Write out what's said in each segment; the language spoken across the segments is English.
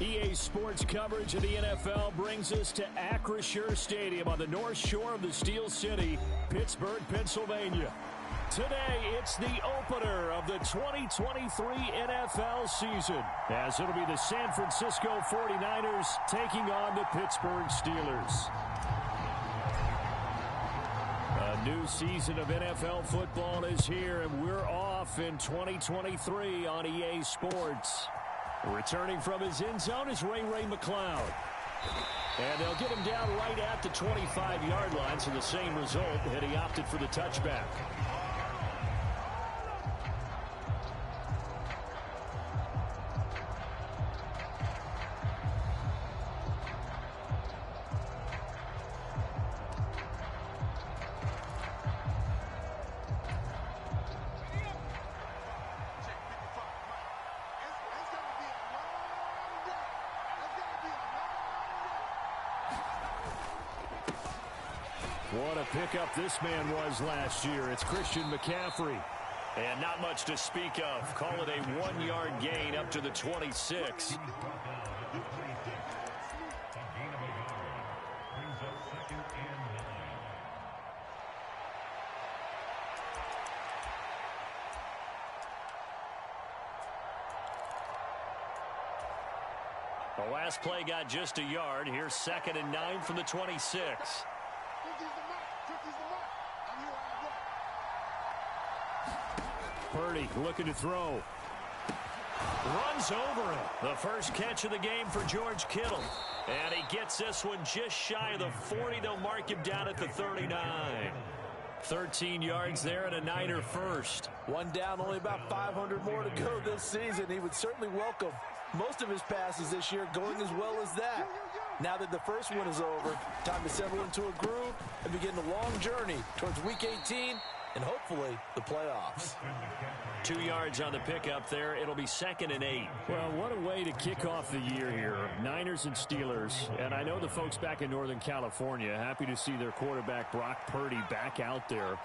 EA Sports coverage of the NFL brings us to Acrisure Stadium on the north shore of the Steel City, Pittsburgh, Pennsylvania. Today, it's the opener of the 2023 NFL season, as it'll be the San Francisco 49ers taking on the Pittsburgh Steelers. A new season of NFL football is here, and we're off in 2023 on EA Sports. Returning from his end zone is Ray McLeod. And they'll get him down right at the 25-yard line, so the same result, and he opted for the touchback. What a pickup this man was last year. It's Christian McCaffrey. And not much to speak of. Call it a 1-yard gain up to the 26. The last play got just a yard. Here's 2nd and 9 from the 26. Purdy looking to throw. Runs over him. The first catch of the game for George Kittle. And he gets this one just shy of the 40. They'll mark him down at the 39. 13 yards there and a Niner first. One down, only about 500 more to go this season. He would certainly welcome most of his passes this year going as well as that. Now that the first one is over, time to settle into a groove and begin the long journey towards Week 18 and hopefully the playoffs. 2 yards on the pickup there. It'll be 2nd and 8. Well, what a way to kick off the year here. Niners and Steelers. And I know the folks back in Northern California happy to see their quarterback Brock Purdy back out there.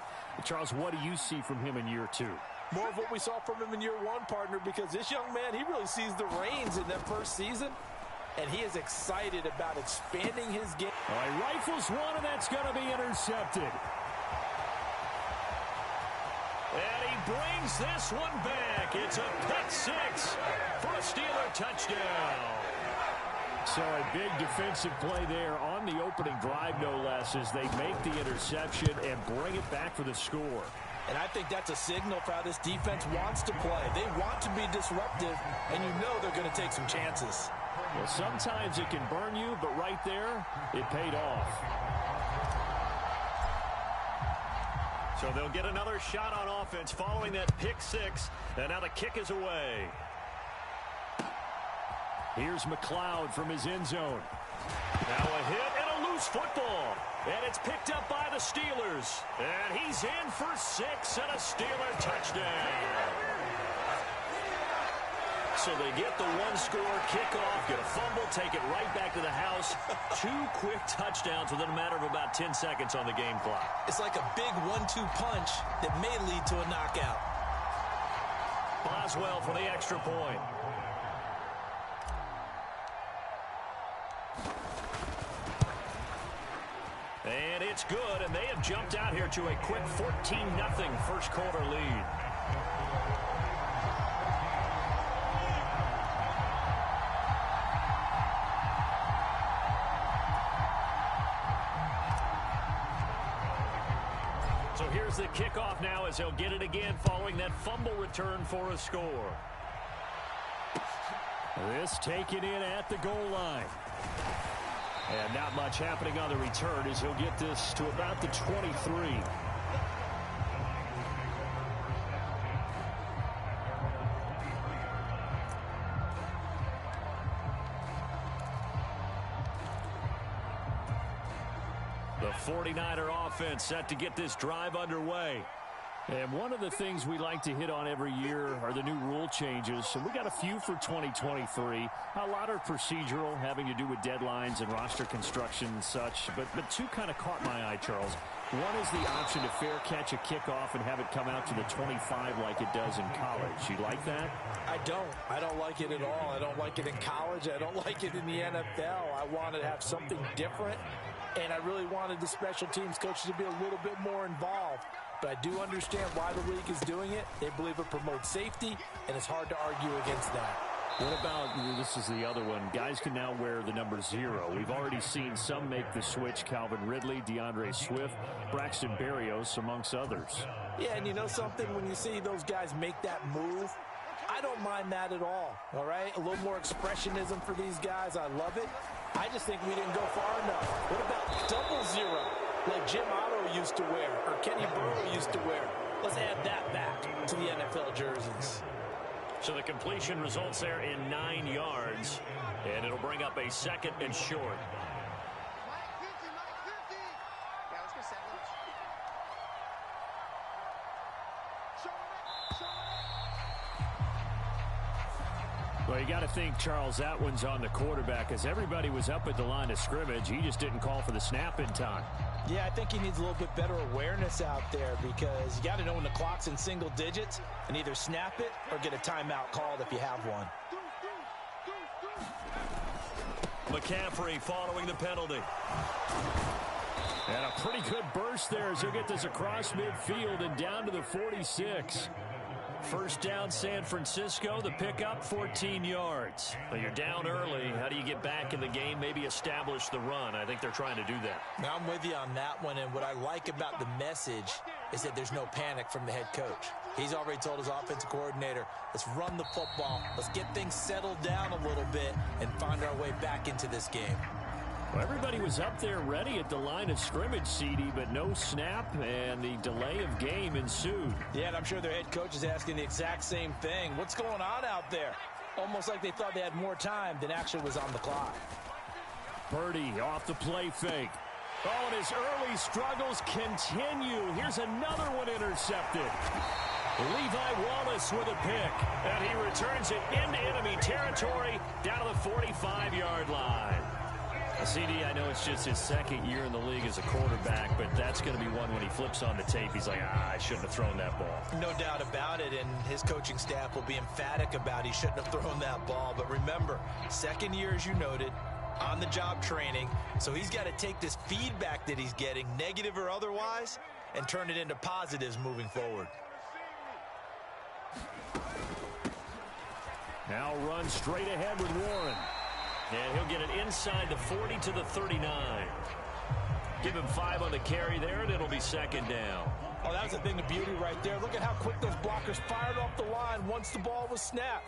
Charles, what do you see from him in year 2? More of what we saw from him in year 1, partner, because this young man, he really sees the reins in that first season. And he is excited about expanding his game. All right, rifles one, and that's going to be intercepted. And he brings this one back. It's a pick 6 for a Steeler touchdown. So a big defensive play there on the opening drive, no less, as they make the interception and bring it back for the score. And I think that's a signal for how this defense wants to play. They want to be disruptive, and you know they're going to take some chances. Well, sometimes it can burn you, but right there, it paid off. So they'll get another shot on offense following that pick 6, and now the kick is away. Here's McLeod from his end zone. Now a hit and a loose football. And it's picked up by the Steelers. And he's in for 6 and a Steeler touchdown. So they get the one-score kickoff, get a fumble, take it right back to the house. 2 quick touchdowns within a matter of about 10 seconds on the game clock. It's like a big 1-2 punch that may lead to a knockout. Boswell for the extra point. And it's good, and they have jumped out here to a quick 14-0 first quarter lead. So here's the kickoff now as they'll get it again following that fumble return for a score. This taken in at the goal line. And not much happening on the return as he'll get this to about the 23. The 49er offense set to get this drive underway. And one of the things we like to hit on every year are the new rule changes. And we got a few for 2023. A lot are procedural, having to do with deadlines and roster construction and such. But two kind of caught my eye, Charles. One is the option to fair catch a kickoff and have it come out to the 25 like it does in college. You like that? I don't. I don't like it at all. I don't like it in college. I don't like it in the NFL. I wanted to have something different, and I really wanted the special teams coaches to be a little bit more involved. But I do understand why the league is doing it. They believe it promotes safety, and it's hard to argue against that. What about, this is the other one, guys can now wear the number 0. We've already seen some make the switch, Calvin Ridley, DeAndre Swift, Braxton Berrios, amongst others. Yeah, and you know something? When you see those guys make that move, I don't mind that at all right? A little more expressionism for these guys. I love it. I just think we didn't go far enough. What about double 0, like Jim Otto used to wear or Kenny Burrow used to wear? Let's add that back to the NFL jerseys. So the completion results there in 9 yards, and it'll bring up a 2nd and short. Well, you got to think, Charles, that one's on the quarterback, as everybody was up at the line of scrimmage. He just didn't call for the snap in time. Yeah, I think he needs a little bit better awareness out there, because you got to know when the clock's in single digits and either snap it or get a timeout called if you have one. McCaffrey following the penalty. And a pretty good burst there as he'll get this across midfield and down to the 46. First down, San Francisco. The pickup, 14 yards. But you're down early. How do you get back in the game? Maybe establish the run. I think they're trying to do that. Now, I'm with you on that one, and what I like about the message is that there's no panic from the head coach. He's already told his offensive coordinator, let's run the football. Let's get things settled down a little bit and find our way back into this game. Well, everybody was up there ready at the line of scrimmage, CD, but no snap, and the delay of game ensued. Yeah, and I'm sure their head coach is asking the exact same thing. What's going on out there? Almost like they thought they had more time than actually was on the clock. Purdy off the play fake. Oh, and his early struggles continue. Here's another one intercepted. Levi Wallace with a pick, and he returns it into enemy territory down to the 45-yard line. CD, I know it's just his 2nd year in the league as a quarterback, but that's going to be one when he flips on the tape. He's like, I shouldn't have thrown that ball. No doubt about it, and his coaching staff will be emphatic about he shouldn't have thrown that ball. But remember, 2nd year, as you noted, on-the-job training, so he's got to take this feedback that he's getting, negative or otherwise, and turn it into positives moving forward. Now run straight ahead with Warren. And he'll get it inside the 40 to the 39. Give him 5 on the carry there, and it'll be 2nd down. Oh, that was a thing of beauty right there. Look at how quick those blockers fired off the line once the ball was snapped.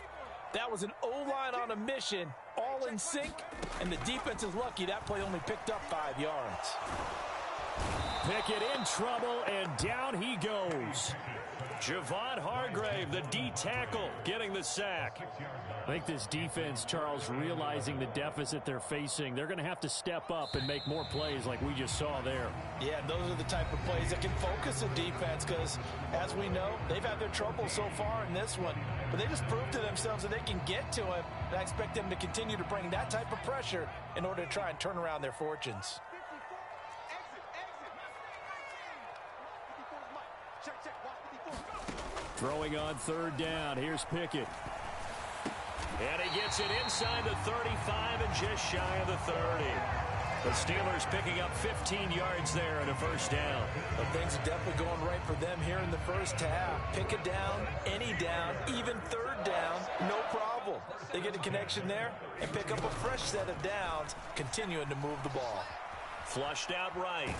That was an O-line on a mission, all in sync, and the defense is lucky that play only picked up 5 yards. Pickett in trouble, and down he goes. Javon Hargrave, the D tackle, getting the sack. I think this defense, Charles, realizing the deficit they're facing, they're going to have to step up and make more plays like we just saw there. Yeah, those are the type of plays that can focus a defense because, as we know, they've had their trouble so far in this one. But they just proved to themselves that they can get to him, and I expect them to continue to bring that type of pressure in order to try and turn around their fortunes. Throwing on 3rd down. Here's Pickett. And he gets it inside the 35 and just shy of the 30. The Steelers picking up 15 yards there and a 1st down. But things are definitely going right for them here in the first half. Pick a down, any down, even 3rd down, no problem. They get a connection there and pick up a fresh set of downs, continuing to move the ball. Flushed out right.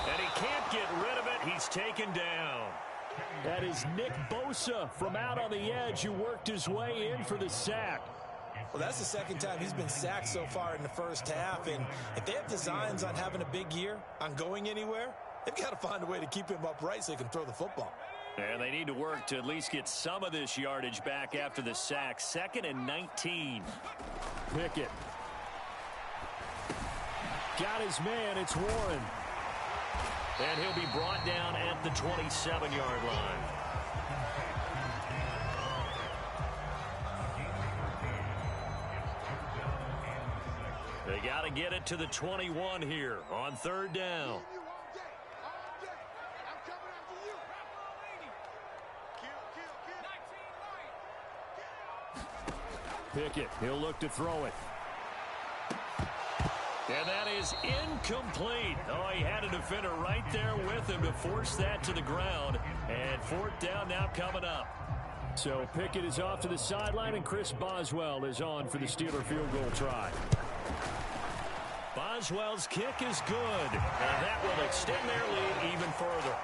And he can't get rid of it. He's taken down. That is Nick Bosa from out on the edge who worked his way in for the sack. Well, that's the 2nd time he's been sacked so far in the first half. And if they have designs on having a big year, on going anywhere, they've got to find a way to keep him upright so he can throw the football. And they need to work to at least get some of this yardage back after the sack. 2nd and 19. Pickett. Got his man. It's Warren. And he'll be brought down at the 27-yard line. They got to get it to the 21 here on third down. Pickett, he'll look to throw it. And that is incomplete. Oh, he had a defender right there with him to force that to the ground. And fourth down now coming up. So Pickett is off to the sideline, and Chris Boswell is on for the Steeler field goal try. Boswell's kick is good, and that will extend their lead even further.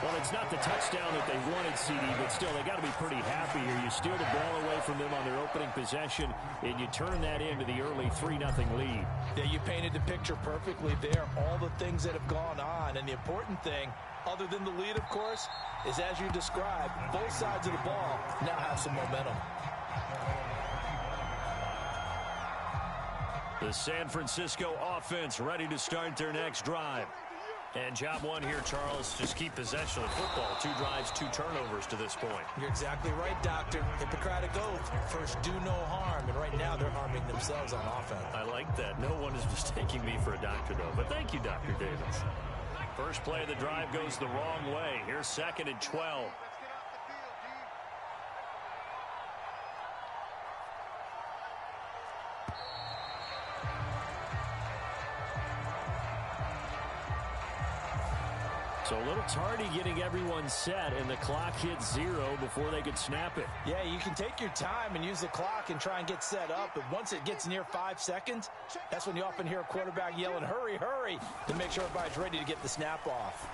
Well, it's not the touchdown that they wanted, CD, but still, they got to be pretty happy here. You steal the ball away from them on their opening possession, and you turn that into the early 3-0 lead. Yeah, you painted the picture perfectly there. All the things that have gone on, and the important thing, other than the lead, of course, is as you described, both sides of the ball now have some momentum. The San Francisco offense ready to start their next drive. And job one here, Charles, just keep possession of the football. 2 drives, 2 turnovers to this point. You're exactly right, Doctor. Hippocratic oath. First, do no harm. And right now, they're harming themselves on offense. I like that. No one is mistaking me for a doctor, though. But thank you, Dr. Davis. First play of the drive goes the wrong way. Here's 2nd and 12. So a little tardy getting everyone set, and the clock hits 0 before they could snap it. Yeah, you can take your time and use the clock and try and get set up, but once it gets near 5 seconds, that's when you often hear a quarterback yelling, hurry, hurry, to make sure everybody's ready to get the snap off.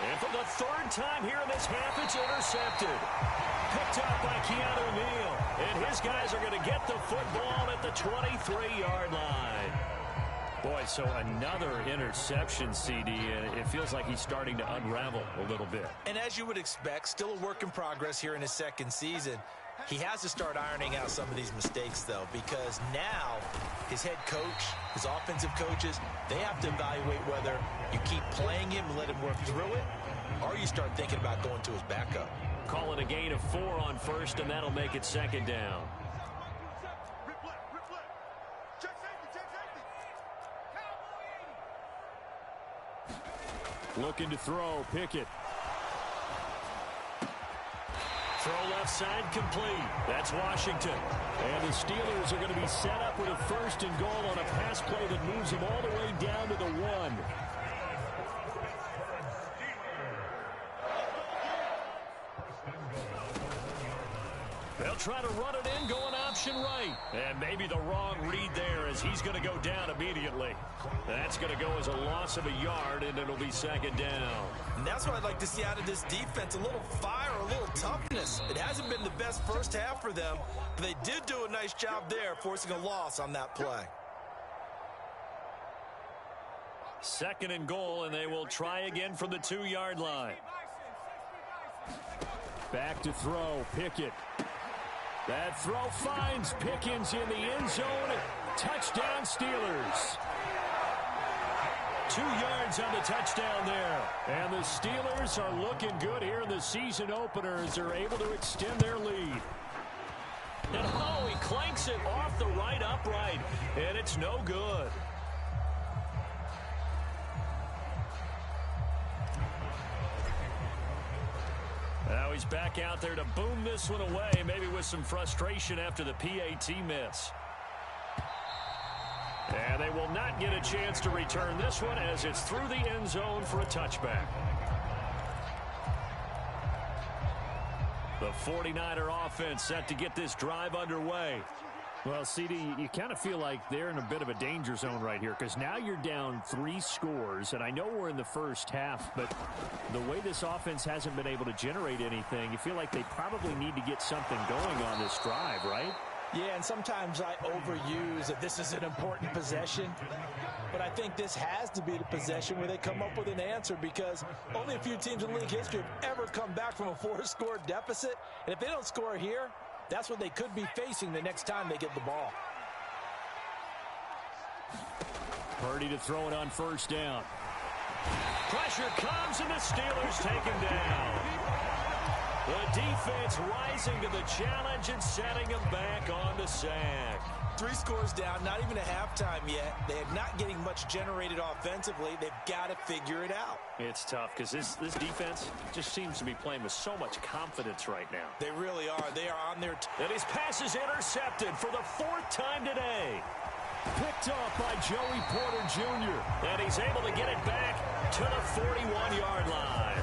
And for the 3rd time here in this half, it's intercepted. Picked up by Keanu Neal, and his guys are going to get the football at the 23-yard line. Boy, so another interception, CD, and it feels like he's starting to unravel a little bit. And as you would expect, still a work in progress here in his 2nd season. He has to start ironing out some of these mistakes, though, because now his head coach, his offensive coaches, they have to evaluate whether you keep playing him and let him work through it, or you start thinking about going to his backup. Call it a gain of 4 on first, and that'll make it 2nd down. Looking to throw, Pickett. Throw left side complete. That's Washington. And the Steelers are going to be set up with a 1st and goal on a pass play that moves them all the way down to the 1. They'll try to run it in, going option right. And maybe the wrong read there as he's going to go down immediately. That's going to go as a loss of a yard, and it'll be 2nd down. And that's what I'd like to see out of this defense, a little fire, a little toughness. It hasn't been the best first half for them, but they did do a nice job there, forcing a loss on that play. 2nd and goal, and they will try again from the 2-yard line. Back to throw, Pickett. That throw finds Pickens in the end zone. Touchdown, Steelers. 2 yards on the touchdown there. And the Steelers are looking good here in the season opener as they're able to extend their lead. And oh, he clanks it off the right upright, and it's no good. Now he's back out there to boom this one away, maybe with some frustration after the PAT miss. And they will not get a chance to return this one as it's through the end zone for a touchback. The 49er offense set to get this drive underway. Well, CD, you kind of feel like they're in a bit of a danger zone right here because now you're down 3 scores, and I know we're in the first half, but the way this offense hasn't been able to generate anything, you feel like they probably need to get something going on this drive, right? Yeah, and sometimes I overuse that this is an important possession, but I think this has to be the possession where they come up with an answer because only a few teams in league history have ever come back from a 4-score deficit, and if they don't score here, that's what they could be facing the next time they get the ball. Purdy to throw it on 1st down. Pressure comes, and the Steelers take him down. The defense rising to the challenge and setting him back on the sack. 3 scores down, not even a halftime yet. They are not getting much generated offensively. They've got to figure it out. It's tough because this defense just seems to be playing with so much confidence right now. They really are. They are on their and his pass is intercepted for the 4th time today. Picked up by Joey Porter Jr. And he's able to get it back to the 41-yard line.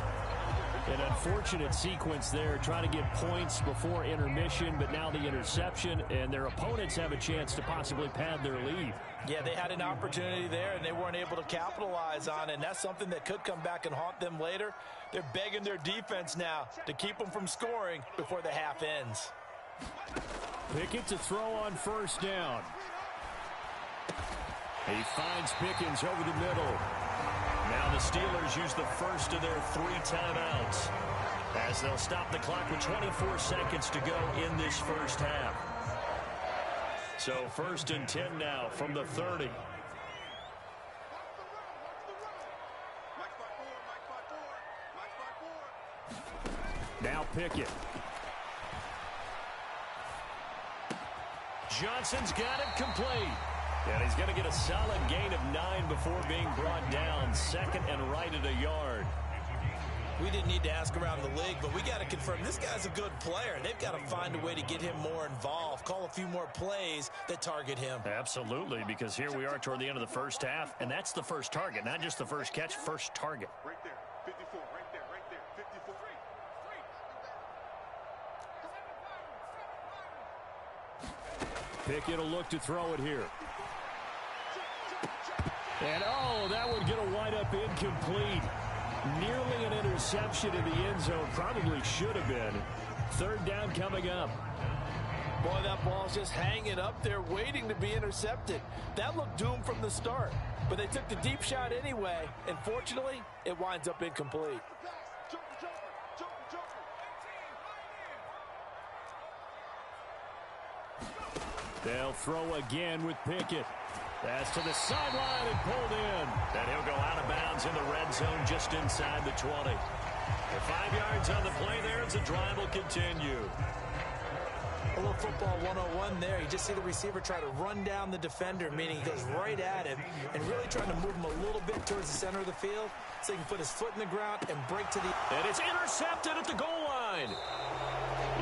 An unfortunate sequence there, trying to get points before intermission, but now the interception, and their opponents have a chance to possibly pad their lead. Yeah, they had an opportunity there, and they weren't able to capitalize on it, and that's something that could come back and haunt them later. They're begging their defense now to keep them from scoring before the half ends. Pickett to throw on 1st down. He finds Pickens over the middle. Now the Steelers use the first of their 3 timeouts as they'll stop the clock with 24 seconds to go in this first half. So 1st and 10 now from the 30. Now Pickett. Johnson's got it complete. And he's going to get a solid gain of 9 before being brought down. 2nd and right at a yard. We didn't need to ask around the league, but we got to confirm this guy's a good player. They've got to find a way to get him more involved, call a few more plays that target him. Absolutely, because here we are toward the end of the first half, and that's the first target, not just the first catch, first target. Right there, 54, right there, 54. Pickett will look to throw it here. And, oh, that would get a wind-up incomplete. Nearly an interception in the end zone. Probably should have been. 3rd down coming up. Boy, that ball's just hanging up there waiting to be intercepted. That looked doomed from the start. But they took the deep shot anyway, and fortunately, it winds up incomplete. They'll throw again with Pickett. That's to the sideline and pulled in. And he'll go out of bounds in the red zone just inside the 20. The 5 yards on the play there as the drive will continue. A little football 101 there. You just see the receiver try to run down the defender, meaning he goes right at him and really trying to move him a little bit towards the center of the field so he can put his foot in the ground and break to the... And it's intercepted at the goal line.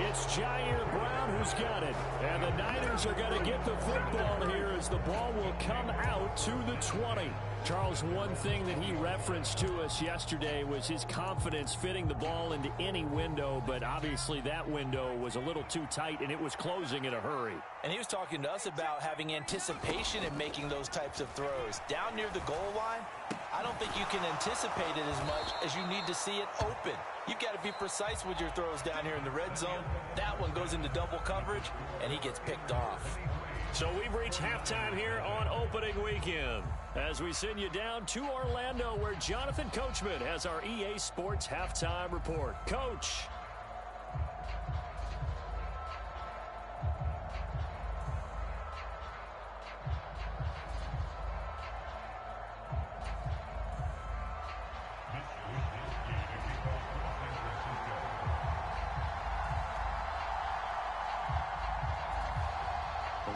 It's Jair Brown who's got it. And the Niners are going to get the football here as the ball will come out to the 20. Charles, one thing that he referenced to us yesterday was his confidence fitting the ball into any window, but obviously that window was a little too tight and it was closing in a hurry. And he was talking to us about having anticipation in making those types of throws. Down near the goal line, I don't think you can anticipate it as much as you need to see it open. You've got to be precise with your throws down here in the red zone. That one goes into double coverage, and he gets picked off. So we've reached halftime here on opening weekend as we send you down to Orlando where Jonathan Coachman has our EA Sports halftime report. Coach.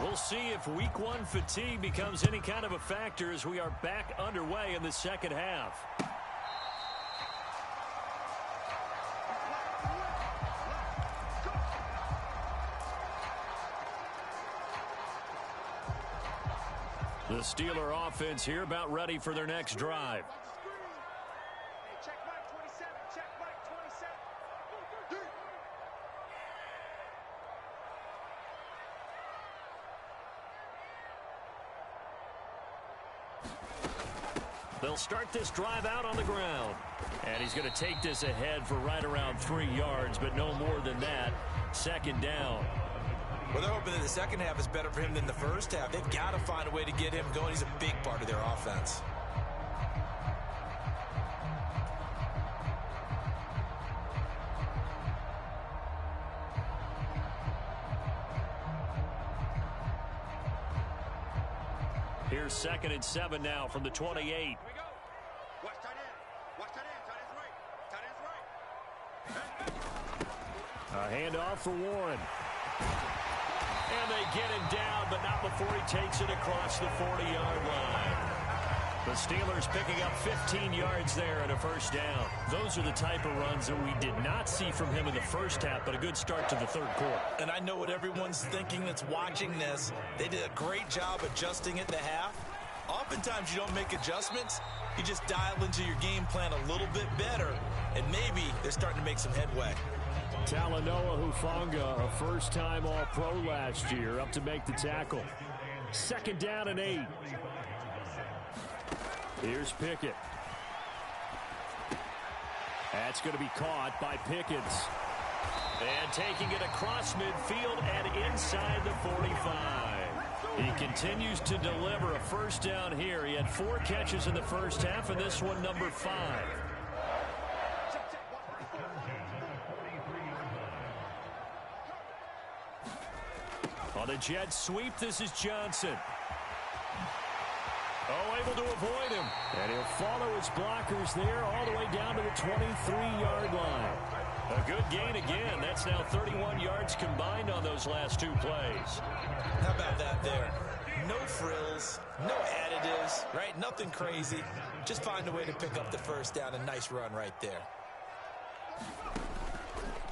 We'll see if week 1 fatigue becomes any kind of a factor as we are back underway in the second half. The Steeler offense here about ready for their next drive. They'll start this drive out on the ground. And he's going to take this ahead for right around 3 yards, but no more than that. Second down. Well, they're hoping that the second half is better for him than the first half. They've got to find a way to get him going. He's a big part of their offense. Here's 2nd and 7 now from the 28. Watch tight end. A handoff for Warren. And they get him down, but not before he takes it across the 40-yard line. The Steelers picking up 15 yards there and a first down. Those are the type of runs that we did not see from him in the first half, but a good start to the third quarter. And I know what everyone's thinking that's watching this. They did a great job adjusting at the half. Oftentimes you don't make adjustments. You just dial into your game plan a little bit better, and maybe they're starting to make some headway. Talanoa Hufanga, a first-time All-Pro last year, up to make the tackle. Second down and 8. Here's Pickett. That's going to be caught by Pickens. And taking it across midfield and inside the 45. He continues to deliver a first down here. He had 4 catches in the first half, and this one number 5. On the jet sweep, this is Johnson. Oh, able to avoid him. And he'll follow his blockers there all the way down to the 23-yard line. A good gain again. That's now 31 yards combined on those last 2 plays. How about that there? No frills, no additives, right? Nothing crazy. Just find a way to pick up the first down. A nice run right there.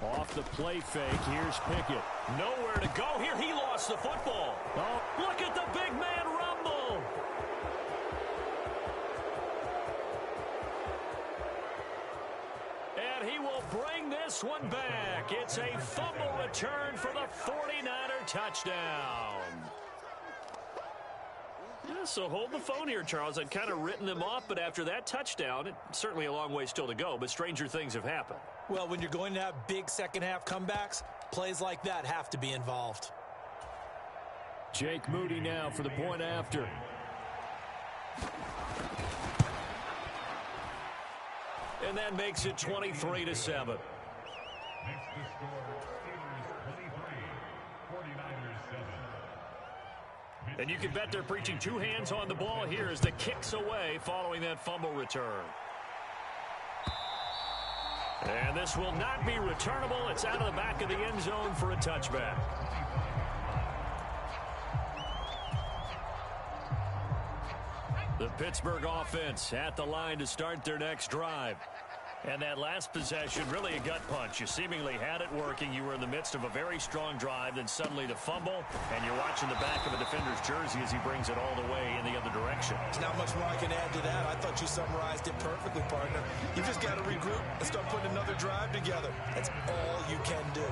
Off the play fake, here's Pickett. Nowhere to go here. He lost the football. Oh, look at the big man rumble. And he will bring this one back. It's a fumble return for the 49er touchdown. Yeah, so hold the phone here, Charles. I'd kind of written them off, but after that touchdown, it's certainly a long way still to go, but stranger things have happened. Well, when you're going to have big second-half comebacks, plays like that have to be involved. Jake Moody now for the point after. And that makes it 23-7. And you can bet they're preaching 2 hands on the ball here as the kick's away following that fumble return. And this will not be returnable. It's out of the back of the end zone for a touchback. The Pittsburgh offense at the line to start their next drive. And that last possession, really a gut punch. You seemingly had it working. You were in the midst of a very strong drive. Then suddenly the fumble, and you're watching the back of a defender's jersey as he brings it all the way in the other direction. There's not much more I can add to that. I thought you summarized it perfectly, partner. You just got to regroup and start putting another drive together. That's all you can do.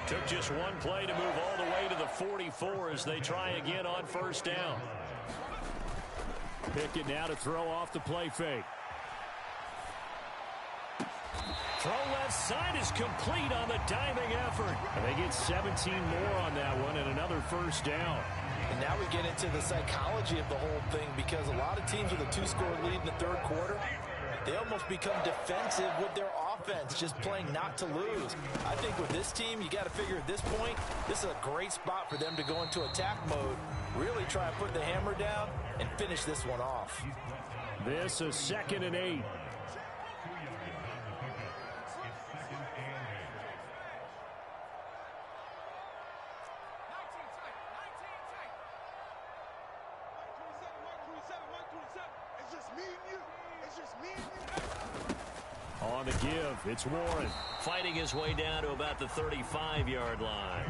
Took just one play to move all the way to the 44 as they try again on first down. Pickett now to throw off the play fake. Throw left side is complete on the diving effort. And they get 17 more on that one and another first down. And now we get into the psychology of the whole thing, because a lot of teams with a 2-score lead in the third quarter, they almost become defensive with their offense, just playing not to lose. I think with this team, you got to figure at this point, this is a great spot for them to go into attack mode, really try and put the hammer down and finish this one off. This is 2nd and 8. On the give, it's Warren. Fighting his way down to about the 35-yard line.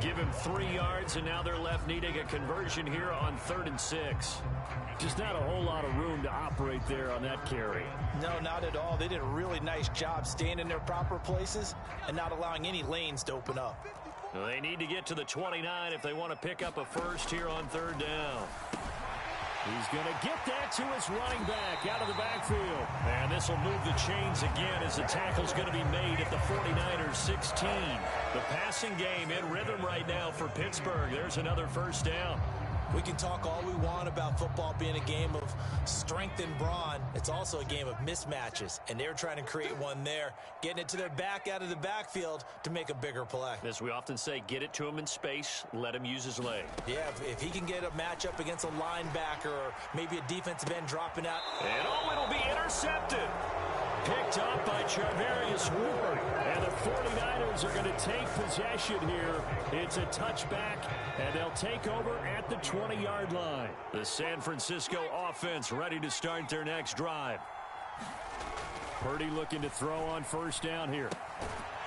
Give him 3 yards, and now they're left needing a conversion here on 3rd and 6. Just not a whole lot of room to operate there on that carry. No, not at all. They did a really nice job staying in their proper places and not allowing any lanes to open up. Well, they need to get to the 29 if they want to pick up a first here on 3rd down. He's going to get that to his running back out of the backfield. And this will move the chains again as the tackle's going to be made at the 49ers 16. The passing game in rhythm right now for Pittsburgh. There's another first down. We can talk all we want about football being a game of strength and brawn. It's also a game of mismatches, and they're trying to create one there, getting it to their back out of the backfield to make a bigger play. As we often say, get it to him in space, let him use his leg. Yeah, if he can get a matchup against a linebacker or maybe a defensive end dropping out. And it'll be intercepted. Picked up by Charvarius Ward. And the 49ers Steelers are going to take possession here. It's a touchback, and they'll take over at the 20-yard line. The San Francisco offense ready to start their next drive. Purdy looking to throw on first down here.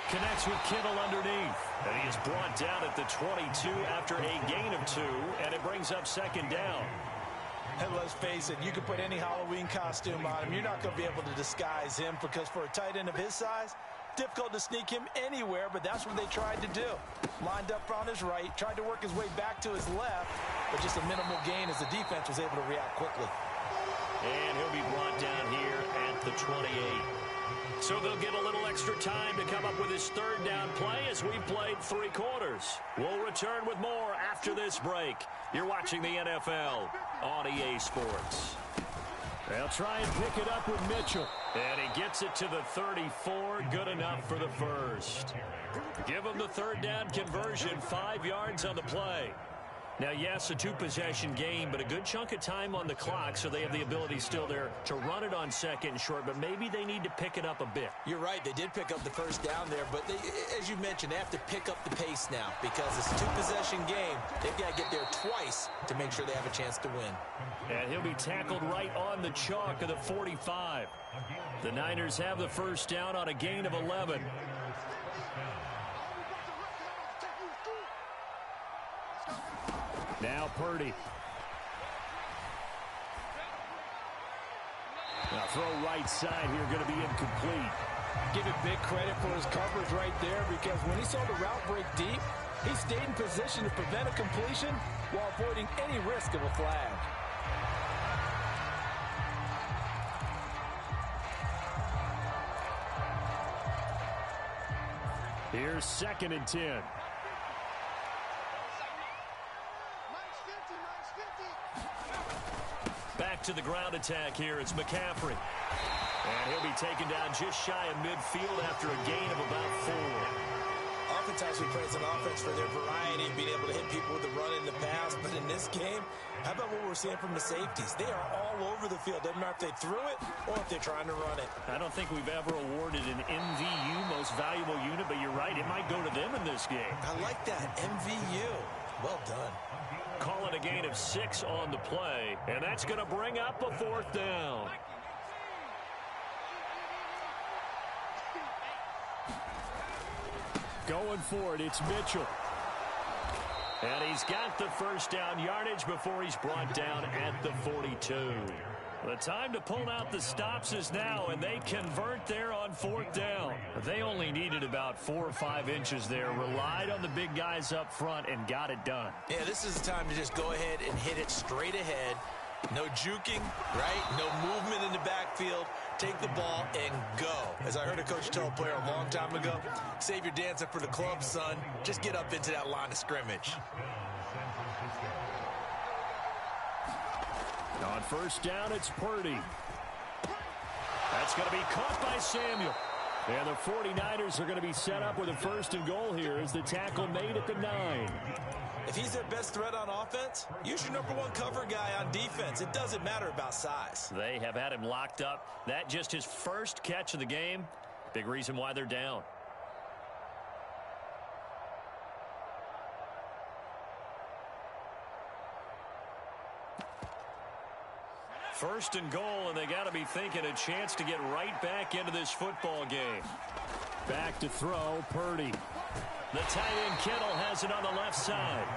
Connects with Kittle underneath. And he is brought down at the 22 after a gain of 2, and it brings up second down. And let's face it, you can put any Halloween costume on him. You're not going to be able to disguise him because for a tight end of his size, difficult to sneak him anywhere, but that's what they tried to do. Lined up on his right, tried to work his way back to his left, but just a minimal gain as the defense was able to react quickly. And he'll be brought down here at the 28. So they'll get a little extra time to come up with his third down play as we've played 3 quarters. We'll return with more after this break. You're watching the NFL on EA Sports. They'll try and pick it up with Mitchell. And he gets it to the 34. Good enough for the first. Give him the third down conversion. 5 yards on the play. Now, yes, a 2-possession game, but a good chunk of time on the clock, so they have the ability still there to run it on second and short, but maybe they need to pick it up a bit. You're right. They did pick up the first down there, but they, as you mentioned, they have to pick up the pace now because it's a 2-possession game. They've got to get there twice to make sure they have a chance to win. And he'll be tackled right on the chalk of the 45. The Niners have the first down on a gain of 11. Now Purdy. Now throw right side here, going to be incomplete. Give it big credit for his coverage right there because when he saw the route break deep, he stayed in position to prevent a completion while avoiding any risk of a flag. Here's 2nd and 10. Back to the ground attack here. It's McCaffrey. And he'll be taken down just shy of midfield after a gain of about 4. Oftentimes we praise an offense for their variety of being able to hit people with the run in the pass, but in this game, how about what we're seeing from the safeties? They are all over the field. Doesn't matter if they threw it or if they're trying to run it. I don't think we've ever awarded an MVU, most valuable unit, but you're right, it might go to them in this game. I like that, MVU. Well done. Calling a gain of 6 on the play, and that's going to bring up a 4th down. Going for it, it's Mitchell. And he's got the first down yardage before he's brought down at the 42. The time to pull out the stops is now, and they convert there on 4th down. They only needed about 4 or 5 inches there, relied on the big guys up front, and got it done. Yeah, this is the time to just go ahead and hit it straight ahead. No juking, right? No movement in the backfield. Take the ball and go. As I heard a coach tell a player a long time ago, save your dancing for the club, son. Just get up into that line of scrimmage. On first down, it's Purdy. That's going to be caught by Samuel. And the 49ers are going to be set up with a 1st and goal here as the tackle made at the 9. If he's their best threat on offense, use your #1 cover guy on defense. It doesn't matter about size. They have had him locked up. That just his first catch of the game. Big reason why they're down. First and goal, and they got to be thinking a chance to get right back into this football game. Back to throw, Purdy. The tight end Kittle has it on the left side.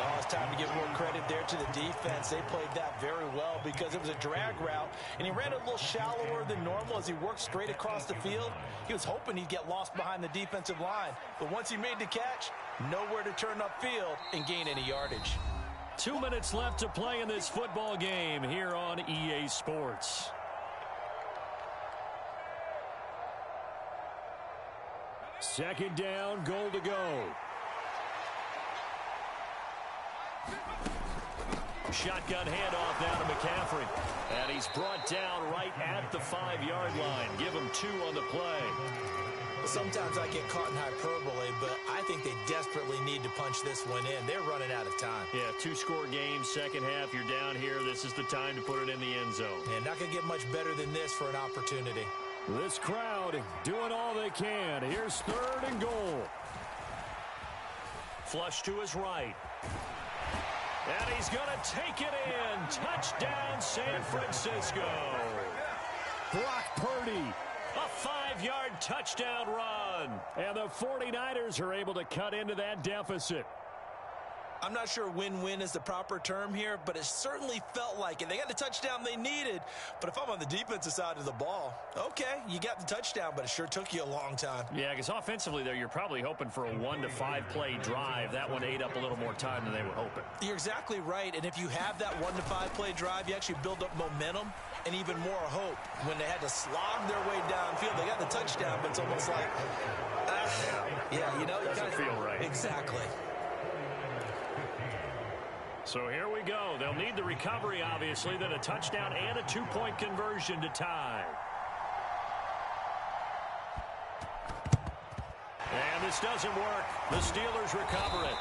Oh, it's time to give more credit there to the defense. They played that very well because it was a drag route, and he ran a little shallower than normal as he worked straight across the field. He was hoping he'd get lost behind the defensive line, but once he made the catch, nowhere to turn upfield and gain any yardage. 2 minutes left to play in this football game here on EA Sports. Second down, goal to go. Shotgun handoff down to McCaffrey. And he's brought down right at the 5-yard line. Give him 2 on the play. Sometimes I get caught in hyperbole, but I think they desperately need to punch this one in. They're running out of time. Yeah, 2-score game, second half. You're down here. This is the time to put it in the end zone. And not going to get much better than this for an opportunity. This crowd doing all they can. Here's 3rd and goal. Flush to his right. And he's going to take it in. Touchdown, San Francisco. Brock Purdy. A 5-yard touchdown run. And the 49ers are able to cut into that deficit. I'm not sure win-win is the proper term here, but it certainly felt like it. They got the touchdown they needed, but if I'm on the defensive side of the ball, okay, you got the touchdown, but it sure took you a long time. Yeah, because offensively there, you're probably hoping for a 1 to 5 play drive. That one ate up a little more time than they were hoping. You're exactly right, and if you have that 1 to 5 play drive, you actually build up momentum and even more hope. When they had to slog their way downfield, they got the touchdown, but it's almost like, yeah, you know, you doesn't feel right. Exactly. So here we go. They'll need the recovery, obviously, then a touchdown and a 2-point conversion to tie. And this doesn't work. The Steelers recover it.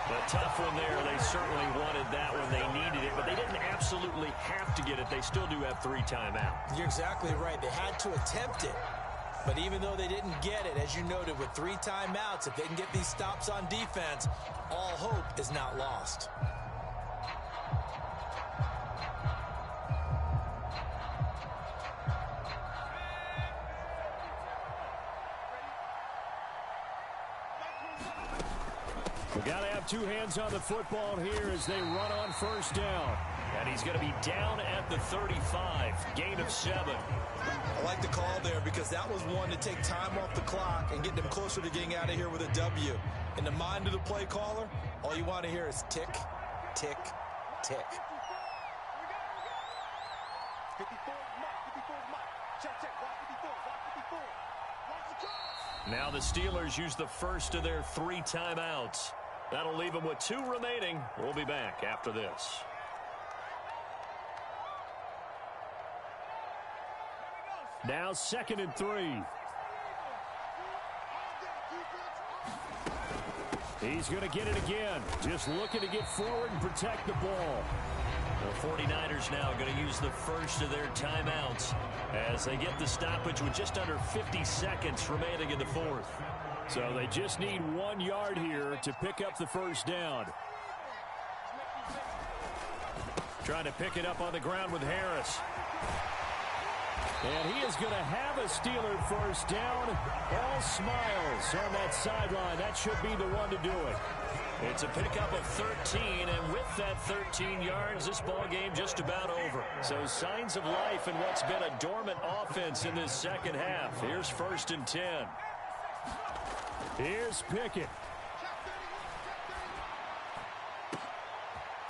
A tough one there. They certainly wanted that when they needed it, but they didn't absolutely have to get it. They still do have 3 timeouts. You're exactly right. They had to attempt it. But even though they didn't get it, as you noted, with 3 timeouts, if they can get these stops on defense, all hope is not lost. We got to have 2 hands on the football here as they run on 1st down. And he's going to be down at the 35. Gain of 7. I like the call there because that was one to take time off the clock and get them closer to getting out of here with a W. In the mind of the play caller, all you want to hear is tick, tick, tick. 54 mark. Check, block 54. Now the Steelers use the first of their 3 timeouts. That'll leave them with 2 remaining. We'll be back after this. Now 2nd and 3. He's going to get it again. Just looking to get forward and protect the ball. The 49ers now going to use the first of their timeouts as they get the stoppage with just under 50 seconds remaining in the 4th. So they just need 1 yard here to pick up the 1st down. Trying to pick it up on the ground with Harris. And he is going to have a Steeler 1st down. All smiles on that sideline. That should be the one to do it. It's a pickup of 13, and with that 13 yards, this ball game just about over. So signs of life in what's been a dormant offense in this 2nd half. Here's 1st and 10. Here's Pickett.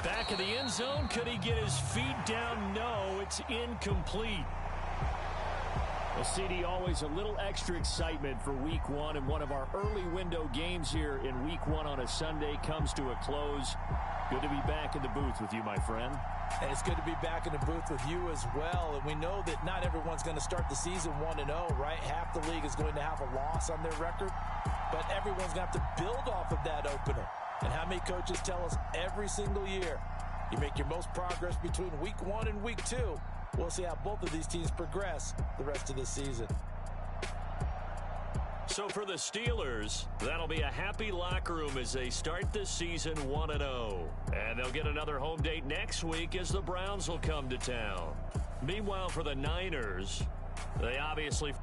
Back in the end zone. Could he get his feet down? No, it's incomplete. Well, CD, always a little extra excitement for Week 1, and one of our early window games here in Week 1 on a Sunday comes to a close. Good to be back in the booth with you, my friend. And it's good to be back in the booth with you as well. And we know that not everyone's going to start the season 1-0, right? Half the league is going to have a loss on their record, but everyone's going to have to build off of that opener. And how many coaches tell us every single year, you make your most progress between Week 1 and Week 2. We'll see how both of these teams progress the rest of the season. So for the Steelers, that'll be a happy locker room as they start this season 1-0. And they'll get another home date next week as the Browns will come to town. Meanwhile, for the Niners, they obviously